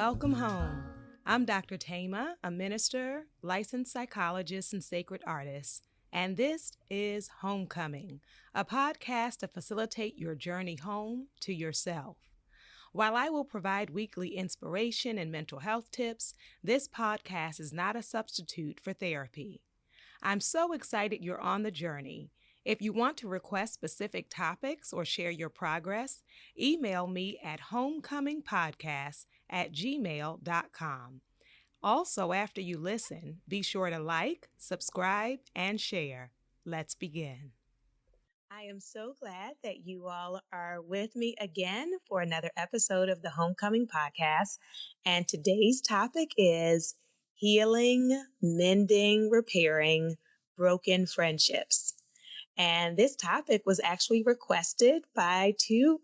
Welcome home. I'm Dr. Thema, a minister, licensed psychologist, and sacred artist, and this is Homecoming, a podcast to facilitate your journey home to yourself. While I will provide weekly inspiration and mental health tips, this podcast is not a substitute for therapy. I'm so excited you're on the journey. If you want to request specific topics or share your progress, email me at homecomingpodcast@gmail.com. Also, after you listen, be sure to like, subscribe, and share. Let's begin. I am so glad that you all are with me again for another episode of the Homecoming Podcast. And today's topic is healing, mending, repairing broken friendships. And this topic was actually requested by two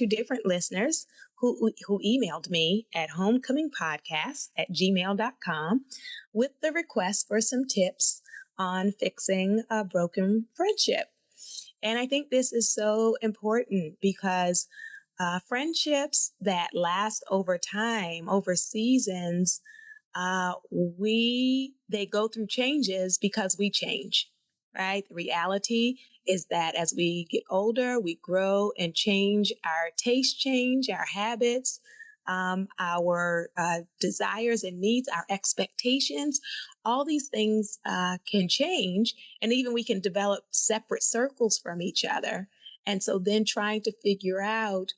different listeners who emailed me at homecomingpodcast@gmail.com with the request for some tips on fixing a broken friendship. And I think this is so important because friendships that last over time, over seasons, they go through changes because we change, right? The reality is that as we get older, we grow and change. Our tastes change, our habits, our desires and needs, our expectations. All these things can change, and even we can develop separate circles from each other. And so then trying to figure out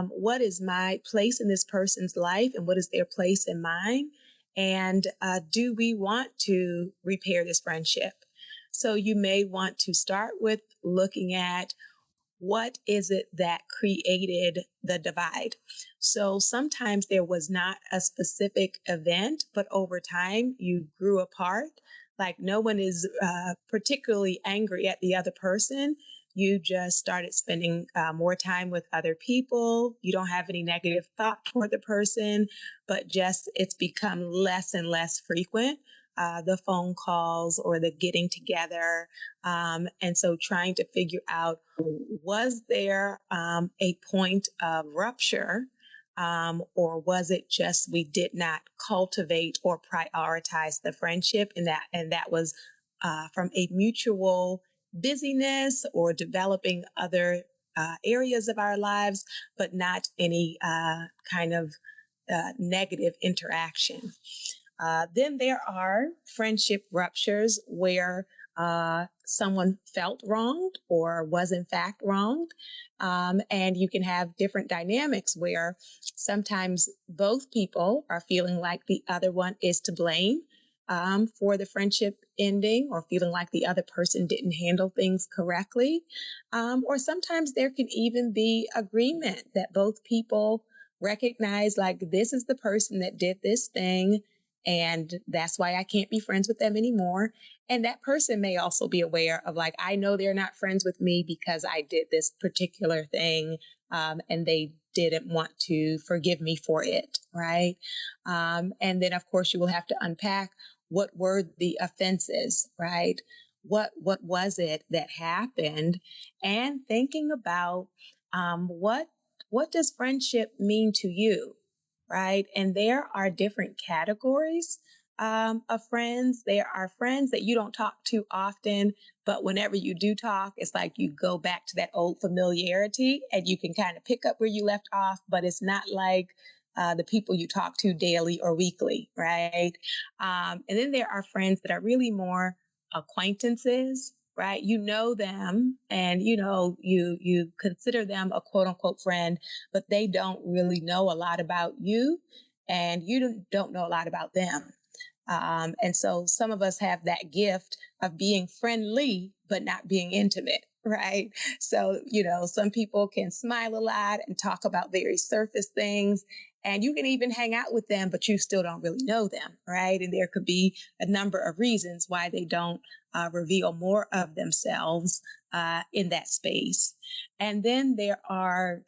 what is my place in this person's life and what is their place in mine, and do we want to repair this friendship? So you may want to start with looking at what is it that created the divide. So sometimes there was not a specific event, but over time you grew apart. Like no one is particularly angry at the other person. You just started spending more time with other people. You don't have any negative thought toward the person, but just it's become less and less frequent. The phone calls or the getting together. And so trying to figure out, was there a point of rupture, or was it just we did not cultivate or prioritize the friendship, and that was from a mutual busyness or developing other areas of our lives, but not any kind of negative interaction. Then there are friendship ruptures where someone felt wronged or was in fact wronged. And you can have different dynamics where sometimes both people are feeling like the other one is to blame for the friendship ending, or feeling like the other person didn't handle things correctly. Or sometimes there can even be agreement that both people recognize, like, this is the person that did this thing, and that's why I can't be friends with them anymore. And that person may also be aware of, like, I know they're not friends with me because I did this particular thing, and they didn't want to forgive me for it, right? And then, of course, you will have to unpack what were the offenses, right? What was it that happened? And thinking about what does friendship mean to you? Right? And there are different categories of friends. There are friends that you don't talk to often, but whenever you do talk, it's like you go back to that old familiarity and you can kind of pick up where you left off, but it's not like the people you talk to daily or weekly, right? And then there are friends that are really more acquaintances, right? You know them, and you consider them a quote unquote friend, but they don't really know a lot about you, and you don't know a lot about them. And so some of us have that gift of being friendly, but not being intimate, right? So, some people can smile a lot and talk about very surface things, and you can even hang out with them, but you still don't really know them, right? And there could be a number of reasons why they don't reveal more of themselves in that space. And then there are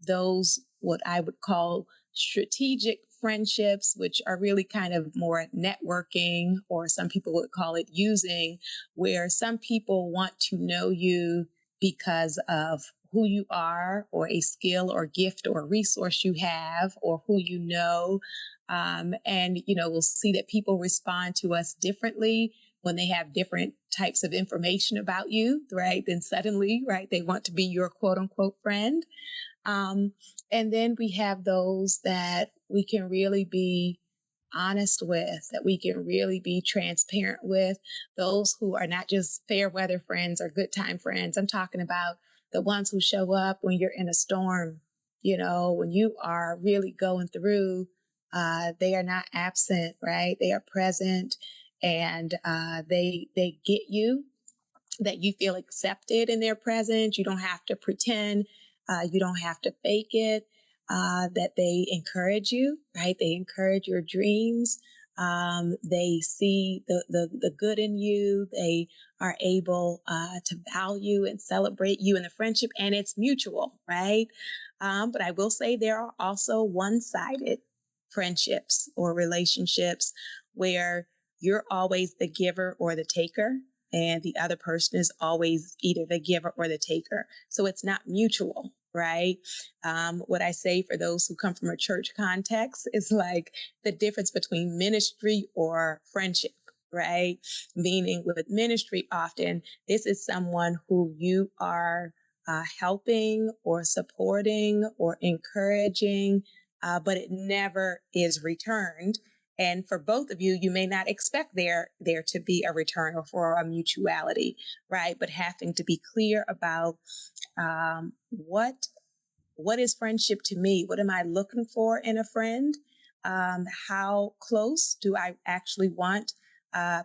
those, what I would call strategic friendships, which are really kind of more networking, or some people would call it using, where some people want to know you because of who you are, or a skill or gift or resource you have, or who you know. And, we'll see that people respond to us differently when they have different types of information about you, right? Then suddenly, right, they want to be your quote unquote friend. Um, and then we have those that we can really be honest with, that we can really be transparent with, those who are not just fair weather friends or good time friends. I'm talking about the ones who show up when you're in a storm, when you are really going through, they are not absent, right? They are present, and they get you, that you feel accepted in their presence. You don't have to pretend. You don't have to fake it. That they encourage you, right? They encourage your dreams. They see the good in you. They are able to value and celebrate you in the friendship, and it's mutual, right? But I will say there are also one-sided friendships or relationships where you're always the giver or the taker, and the other person is always either the giver or the taker. So it's not mutual, right? What I say for those who come from a church context is like the difference between ministry or friendship, right? Meaning with ministry, often this is someone who you are helping or supporting or encouraging, but it never is returned. And for both of you, you may not expect there to be a return or for a mutuality, right? But having to be clear about what is friendship to me? What am I looking for in a friend? How close do I actually want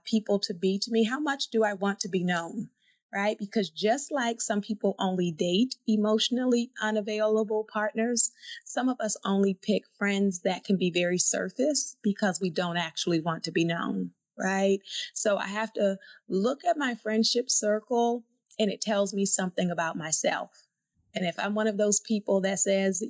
people to be to me? How much do I want to be known? Right? Because just like some people only date emotionally unavailable partners, some of us only pick friends that can be very surface because we don't actually want to be known. Right? So I have to look at my friendship circle, and it tells me something about myself. And if I'm one of those people that says,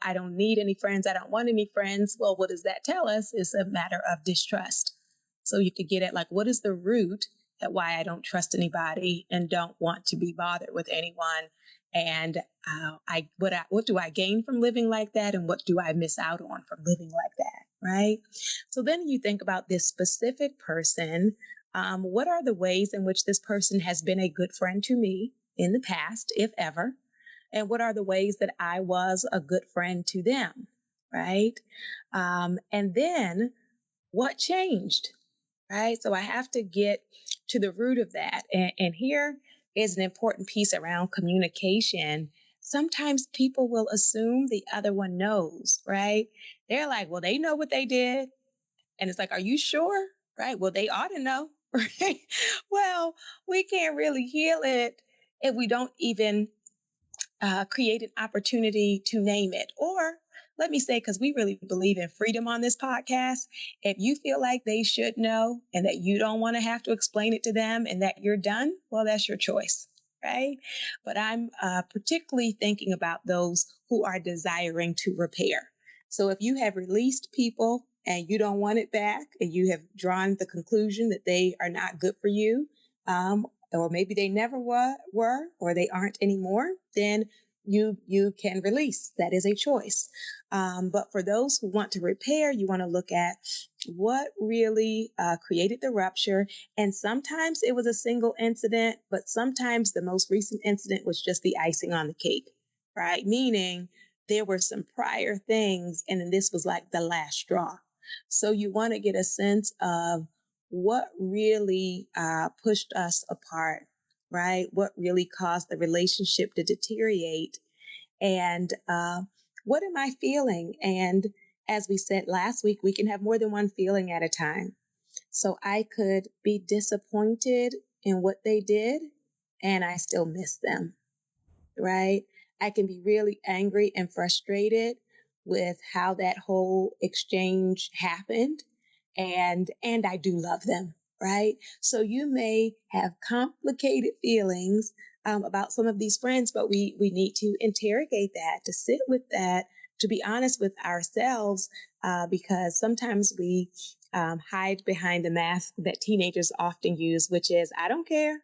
I don't need any friends, I don't want any friends, well, what does that tell us? It's a matter of distrust. So you have to get at like, what is the root at why I don't trust anybody and don't want to be bothered with anyone? And what do I gain from living like that? And what do I miss out on from living like that? Right. So then you think about this specific person. What are the ways in which this person has been a good friend to me in the past, if ever? And what are the ways that I was a good friend to them, right? And then what changed, right? So I have to get to the root of that. And here is an important piece around communication. Sometimes people will assume the other one knows, right? They're like, well, they know what they did. And it's like, are you sure? Right? Well, they ought to know, right? Well, we can't really heal it if we don't even create an opportunity to name it. Or let me say, because we really believe in freedom on this podcast, if you feel like they should know and that you don't want to have to explain it to them and that you're done, well, that's your choice, right? But I'm particularly thinking about those who are desiring to repair. So if you have released people and you don't want it back, and you have drawn the conclusion that they are not good for you, or maybe they never were, or they aren't anymore, then you can release. That is a choice. But for those who want to repair, you want to look at what really created the rupture. And sometimes it was a single incident, but sometimes the most recent incident was just the icing on the cake, right? Meaning there were some prior things, and then this was like the last straw. So you want to get a sense of what really pushed us apart, right? What really caused the relationship to deteriorate? And what am I feeling? And as we said last week, we can have more than one feeling at a time. So I could be disappointed in what they did, and I still miss them, right? I can be really angry and frustrated with how that whole exchange happened, and I do love them, right? So you may have complicated feelings about some of these friends, but we need to interrogate that, to sit with that, to be honest with ourselves, because sometimes we hide behind the mask that teenagers often use, which is, I don't care.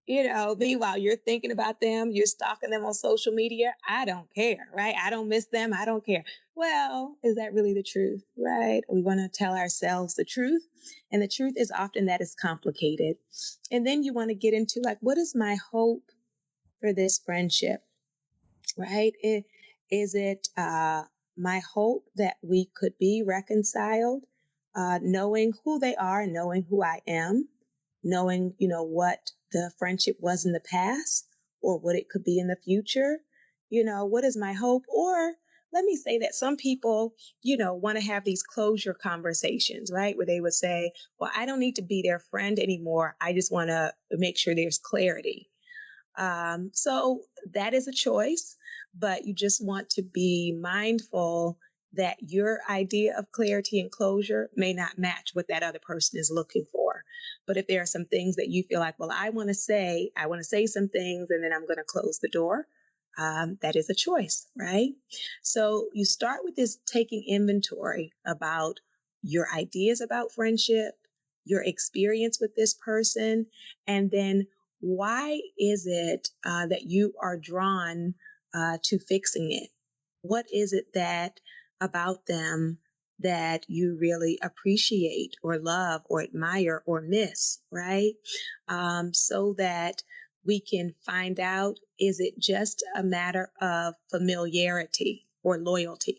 Meanwhile, you're thinking about them, you're stalking them on social media. I don't care, right? I don't miss them. I don't care. Well, is that really the truth, right? We want to tell ourselves the truth. And the truth is often that it's complicated. And then you want to get into like, what is my hope for this friendship, right? Is it my hope that we could be reconciled, knowing who they are and knowing who I am, knowing, what the friendship was in the past or what it could be in the future? What is my hope? Or let me say that some people, want to have these closure conversations, right? Where they would say, well, I don't need to be their friend anymore. I just want to make sure there's clarity. So that is a choice, but you just want to be mindful that your idea of clarity and closure may not match what that other person is looking for. But if there are some things that you feel like, well, I want to say some things and then I'm going to close the door. That is a choice, right? So you start with this taking inventory about your ideas about friendship, your experience with this person, and then why is it that you are drawn to fixing it? What is it that about them that you really appreciate or love or admire or miss, right? So that we can find out, is it just a matter of familiarity or loyalty,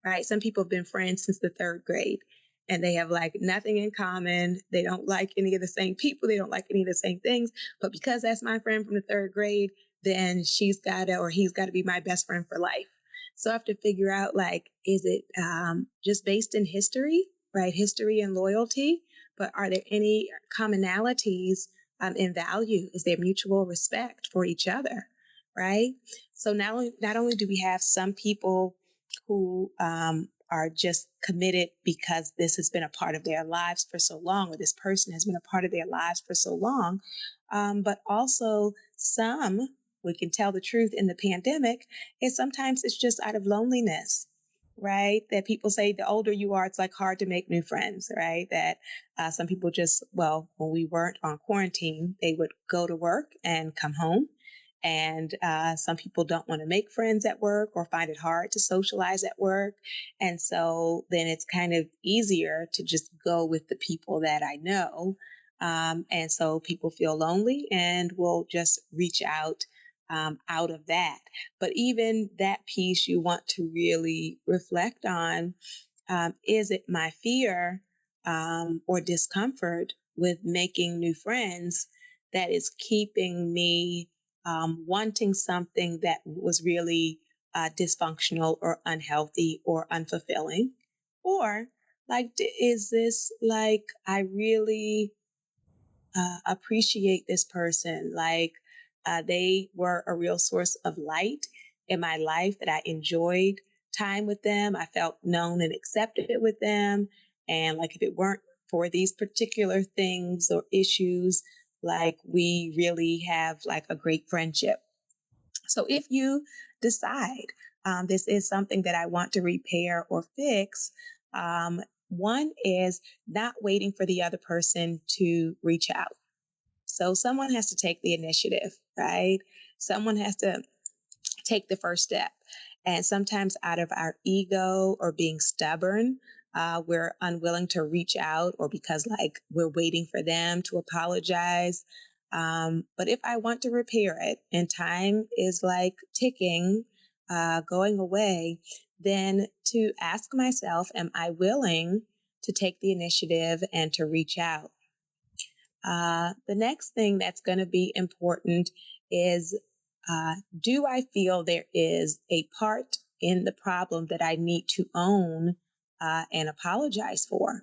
right? Some people have been friends since the third grade and they have like nothing in common. They don't like any of the same people. They don't like any of the same things. But because that's my friend from the third grade, then she's got to or he's got to be my best friend for life. So I have to figure out like, is it just based in history, right? History and loyalty, but are there any commonalities in value? Is there mutual respect for each other, right? So not only do we have some people who are just committed because this has been a part of their lives for so long, or this person has been a part of their lives for so long, but also some, we can tell the truth in the pandemic, is sometimes it's just out of loneliness, right? That people say the older you are, it's like hard to make new friends, right? That some people just, well, when we weren't on quarantine, they would go to work and come home. And some people don't want to make friends at work or find it hard to socialize at work. And so then it's kind of easier to just go with the people that I know. And so people feel lonely and will just reach out of that. But even that piece you want to really reflect on, is it my fear or discomfort with making new friends that is keeping me wanting something that was really dysfunctional or unhealthy or unfulfilling? Or like, is this like I really appreciate this person? Like they were a real source of light in my life that I enjoyed time with them. I felt known and accepted with them. And like if it weren't for these particular things or issues, like we really have like a great friendship. So if you decide this is something that I want to repair or fix, one is not waiting for the other person to reach out. So someone has to take the initiative, right? Someone has to take the first step. And sometimes out of our ego or being stubborn, we're unwilling to reach out or because like we're waiting for them to apologize. But if I want to repair it and time is like ticking, going away, then to ask myself, am I willing to take the initiative and to reach out? The next thing that's going to be important is, do I feel there is a part in the problem that I need to own and apologize for?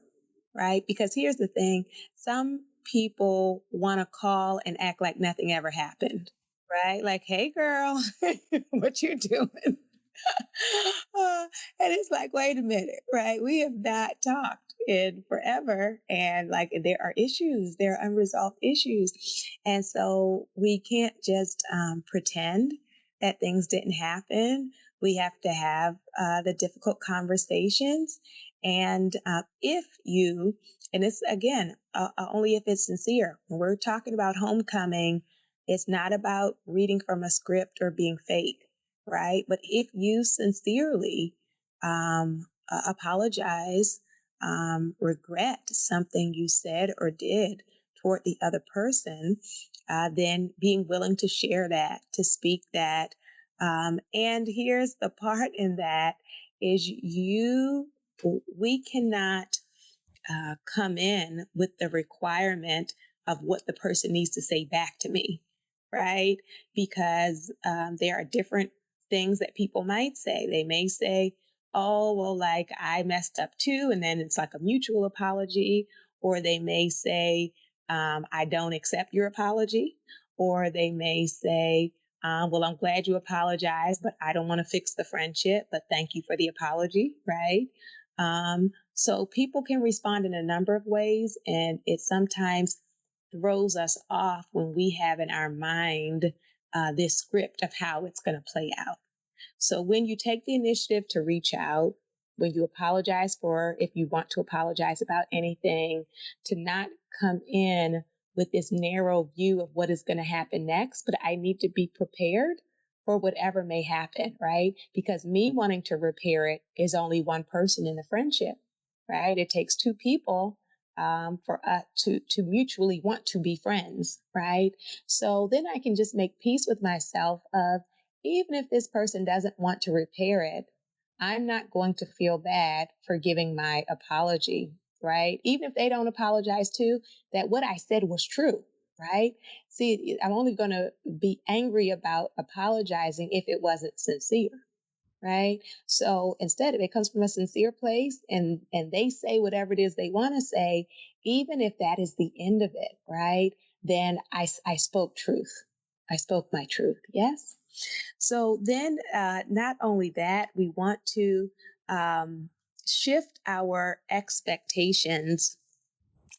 Right? Because here's the thing, some people want to call and act like nothing ever happened, right? Like, hey, girl, what you doing? And it's like, wait a minute, right? We have not talked in forever. And like, there are issues, there are unresolved issues. And so we can't just pretend that things didn't happen. We have to have the difficult conversations. And if you, and it's again, only if it's sincere, when we're talking about homecoming, It's not about reading from a script or being fake, right? But if you sincerely apologize, regret something you said or did toward the other person, then being willing to share that, to speak that. And here's the part in that is we cannot come in with the requirement of what the person needs to say back to me, right? Because there are different things that people might say. They may say, oh, well, like I messed up too. And then it's like a mutual apology. Or they may say, I don't accept your apology. Or they may say, well, I'm glad you apologized, but I don't want to fix the friendship, but thank you for the apology, right? So people can respond in a number of ways, and it sometimes throws us off when we have in our mind this script of how it's going to play out. So when you take the initiative to reach out, when you apologize for, if you want to apologize about anything, to not come in with this narrow view of what is going to happen next, but I need to be prepared for whatever may happen, right? Because me wanting to repair it is only one person in the friendship, right? It takes two people for us to mutually want to be friends, right? So then I can just make peace with myself of, even if this person doesn't want to repair it, I'm not going to feel bad for giving my apology, right? Even if they don't apologize too, that what I said was true, right? See, I'm only going to be angry about apologizing if it wasn't sincere, right? So instead, if it comes from a sincere place and they say whatever it is they want to say, even if that is the end of it, right? Then I spoke truth. I spoke my truth. Yes. So then, not only that, we want to um, shift our expectations,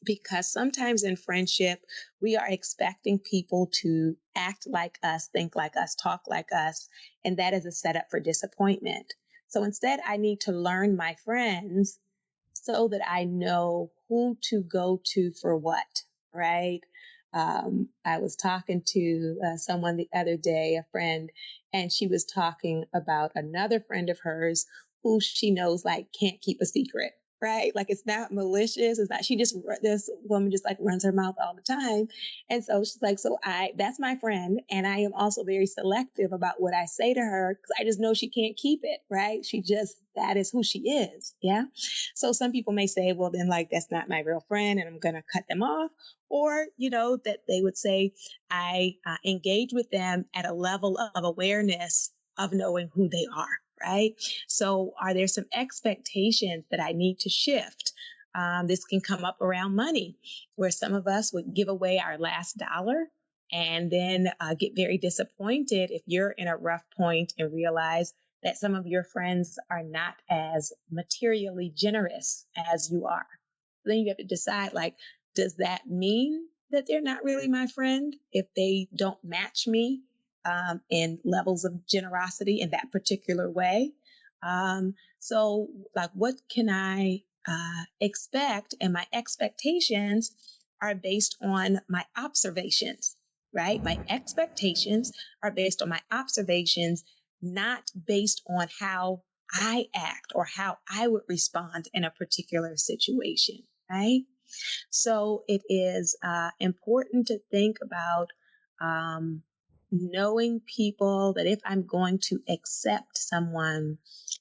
because sometimes in friendship, we are expecting people to act like us, think like us, talk like us, and that is a setup for disappointment. So instead, I need to learn my friends so that I know who to go to for what, right? I was talking to someone the other day, a friend, and she was talking about another friend of hers who she knows like can't keep a secret, right? Like it's not malicious. It's not, this woman just like runs her mouth all the time. And so she's like, that's my friend. And I am also very selective about what I say to her because I just know she can't keep it, right? That is who she is. Yeah. So some people may say, well, then like, that's not my real friend and I'm going to cut them off. Or, that they would say, I engage with them at a level of awareness of knowing who they are. Right. So are there some expectations that I need to shift? This can come up around money, where some of us would give away our last dollar and then get very disappointed if you're in a rough point and realize that some of your friends are not as materially generous as you are. Then you have to decide, like, does that mean that they're not really my friend if they don't match me in levels of generosity in that particular way? So, like, what can I expect? And my expectations are based on my observations, right? My expectations are based on my observations, not based on how I act or how I would respond in a particular situation, right? So it is important to think about um, knowing people, that if I'm going to accept someone,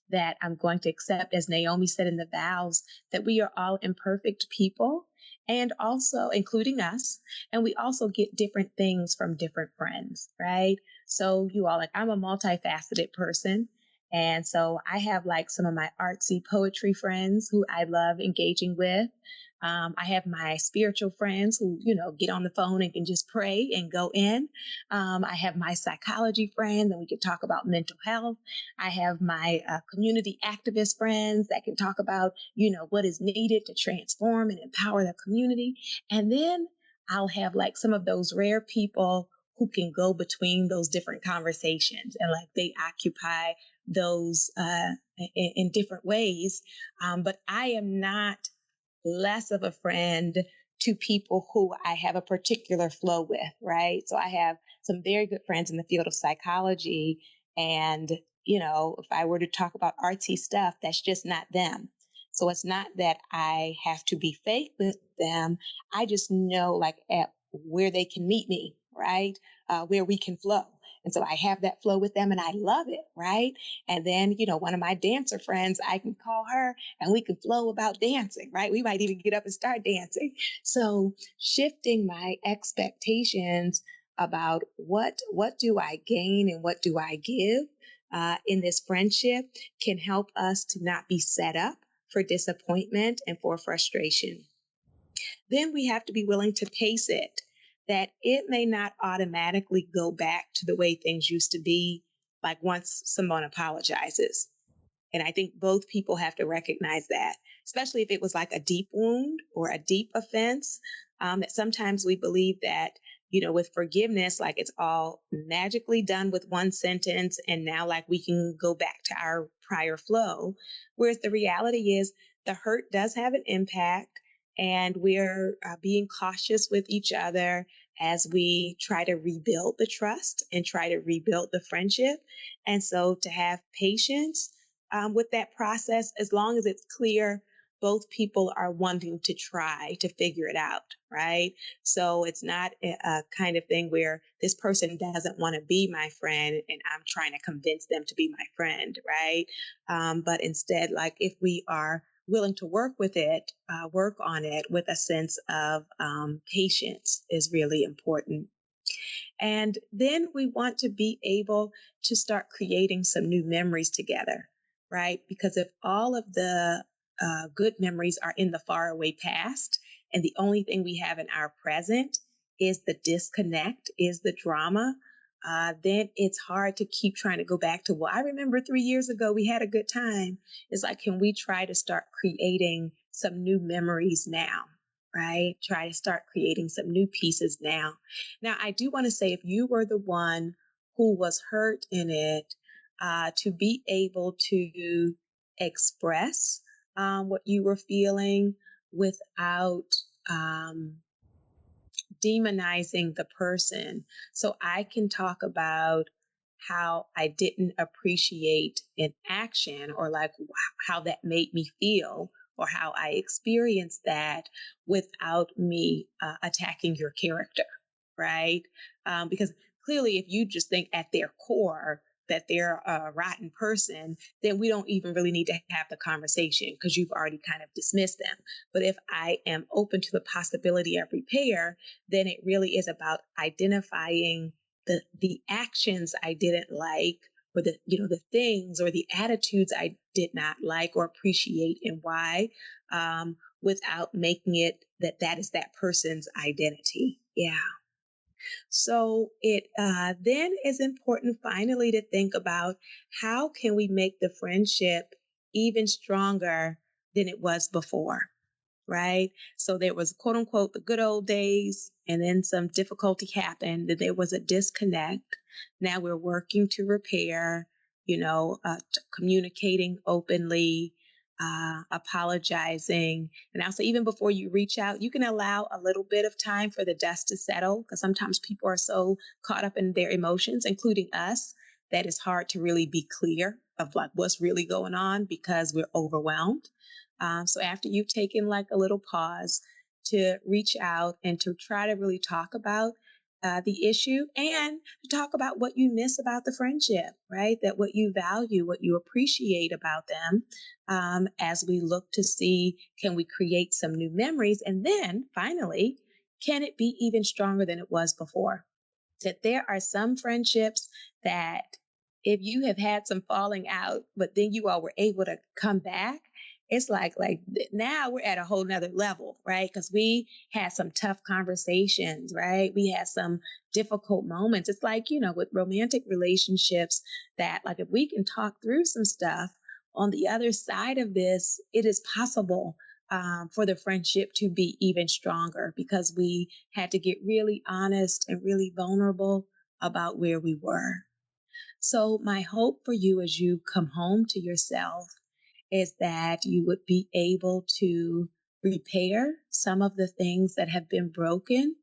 that I'm going to accept, as Naomi said in the vows, that we are all imperfect people, and also including us, and we also get different things from different friends, right? So you all, like, I'm a multifaceted person. And so I have like some of my artsy poetry friends who I love engaging with. I have my spiritual friends who, get on the phone and can just pray and go in. I have my psychology friends and we can talk about mental health. I have my community activist friends that can talk about, what is needed to transform and empower the community. And then I'll have like some of those rare people who can go between those different conversations, and like they occupy those in different ways. But I am not less of a friend to people who I have a particular flow with, right? So I have some very good friends in the field of psychology. And, if I were to talk about artsy stuff, that's just not them. So it's not that I have to be fake with them. I just know like at where they can meet me, right? Where we can flow. And so I have that flow with them and I love it, right? And then, one of my dancer friends, I can call her and we can flow about dancing, right? We might even get up and start dancing. So shifting my expectations about what do I gain and what do I give in this friendship can help us to not be set up for disappointment and for frustration. Then we have to be willing to pace it, that it may not automatically go back to the way things used to be, like once someone apologizes. And I think both people have to recognize that, especially if it was like a deep wound or a deep offense, that sometimes we believe that, with forgiveness, like it's all magically done with one sentence. And now, like, we can go back to our prior flow. Whereas the reality is the hurt does have an impact. And we're being cautious with each other as we try to rebuild the trust and try to rebuild the friendship. And so to have patience with that process, as long as it's clear both people are wanting to try to figure it out, right? So it's not a kind of thing where this person doesn't want to be my friend and I'm trying to convince them to be my friend, right? But instead, like if we are willing to work with it, work on it with a sense of patience is really important. And then we want to be able to start creating some new memories together, right? Because if all of the good memories are in the faraway past, and the only thing we have in our present is the disconnect, is the drama, then it's hard to keep trying to go back to, well, I remember 3 years ago we had a good time. It's like, can we try to start creating some new memories now? Right? Try to start creating some new pieces now. Now, I do want to say if you were the one who was hurt in it, to be able to express what you were feeling without um, demonizing the person. So I can talk about how I didn't appreciate an action or like how that made me feel or how I experienced that without me attacking your character, right? Because clearly, if you just think at their core that they're a rotten person, then we don't even really need to have the conversation because you've already kind of dismissed them. But if I am open to the possibility of repair, then it really is about identifying the actions I didn't like or the things or the attitudes I did not like or appreciate and why, without making it that is that person's identity. Yeah. So it then is important finally to think about how can we make the friendship even stronger than it was before, right? So there was quote unquote the good old days, and then some difficulty happened, and there was a disconnect. Now we're working to repair, communicating openly, apologizing. And also, even before you reach out, you can allow a little bit of time for the dust to settle because sometimes people are so caught up in their emotions, including us, that it's hard to really be clear of like what's really going on because we're overwhelmed. So after you've taken like a little pause to reach out and to try to really talk about the issue and to talk about what you miss about the friendship, right? That what you value, what you appreciate about them, as we look to see can we create some new memories? And then finally, can it be even stronger than it was before? That there are some friendships that if you have had some falling out, but then you all were able to come back, it's like now we're at a whole nother level, right? Because we had some tough conversations, right? We had some difficult moments. It's like, with romantic relationships that like if we can talk through some stuff on the other side of this, it is possible for the friendship to be even stronger because we had to get really honest and really vulnerable about where we were. So, my hope for you as you come home to yourself is that you would be able to repair some of the things that have been broken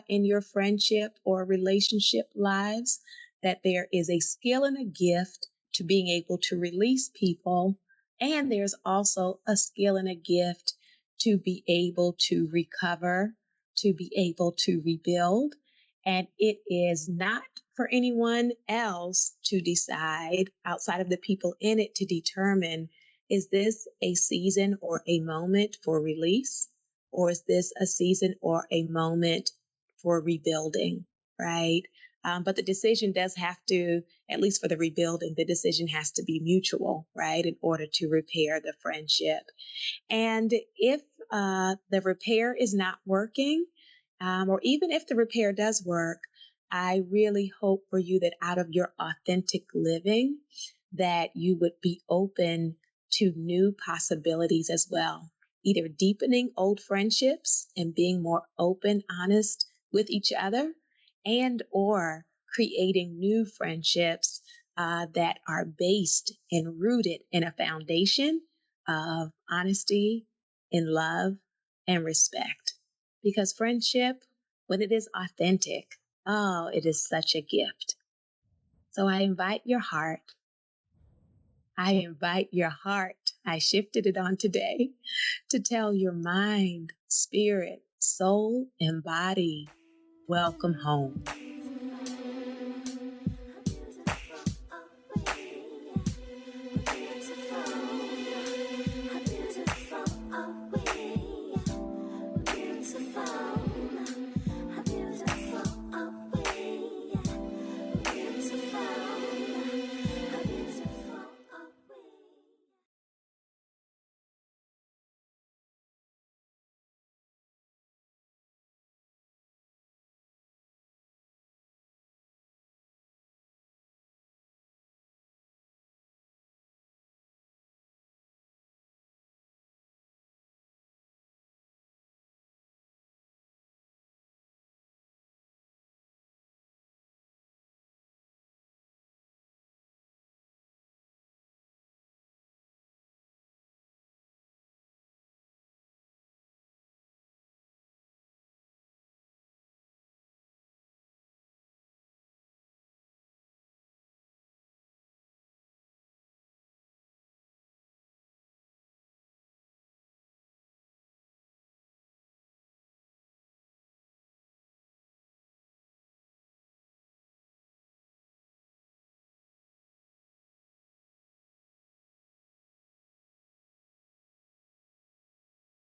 in your friendship or relationship lives, that there is a skill and a gift to being able to release people. And there's also a skill and a gift to be able to recover, to be able to rebuild. And it is not for anyone else to decide outside of the people in it to determine, is this a season or a moment for release? Or is this a season or a moment for rebuilding? Right. But the decision does have to, at least for the rebuilding, the decision has to be mutual, right, in order to repair the friendship. And if the repair is not working, or even if the repair does work, I really hope for you that out of your authentic living, that you would be open to new possibilities as well, either deepening old friendships and being more open, honest with each other, and or creating new friendships that are based and rooted in a foundation of honesty, in love, and respect. Because friendship, when it is authentic, oh, it is such a gift. So I invite your heart. I invite your heart. I shifted it on today to tell your mind, spirit, soul, and body, welcome home.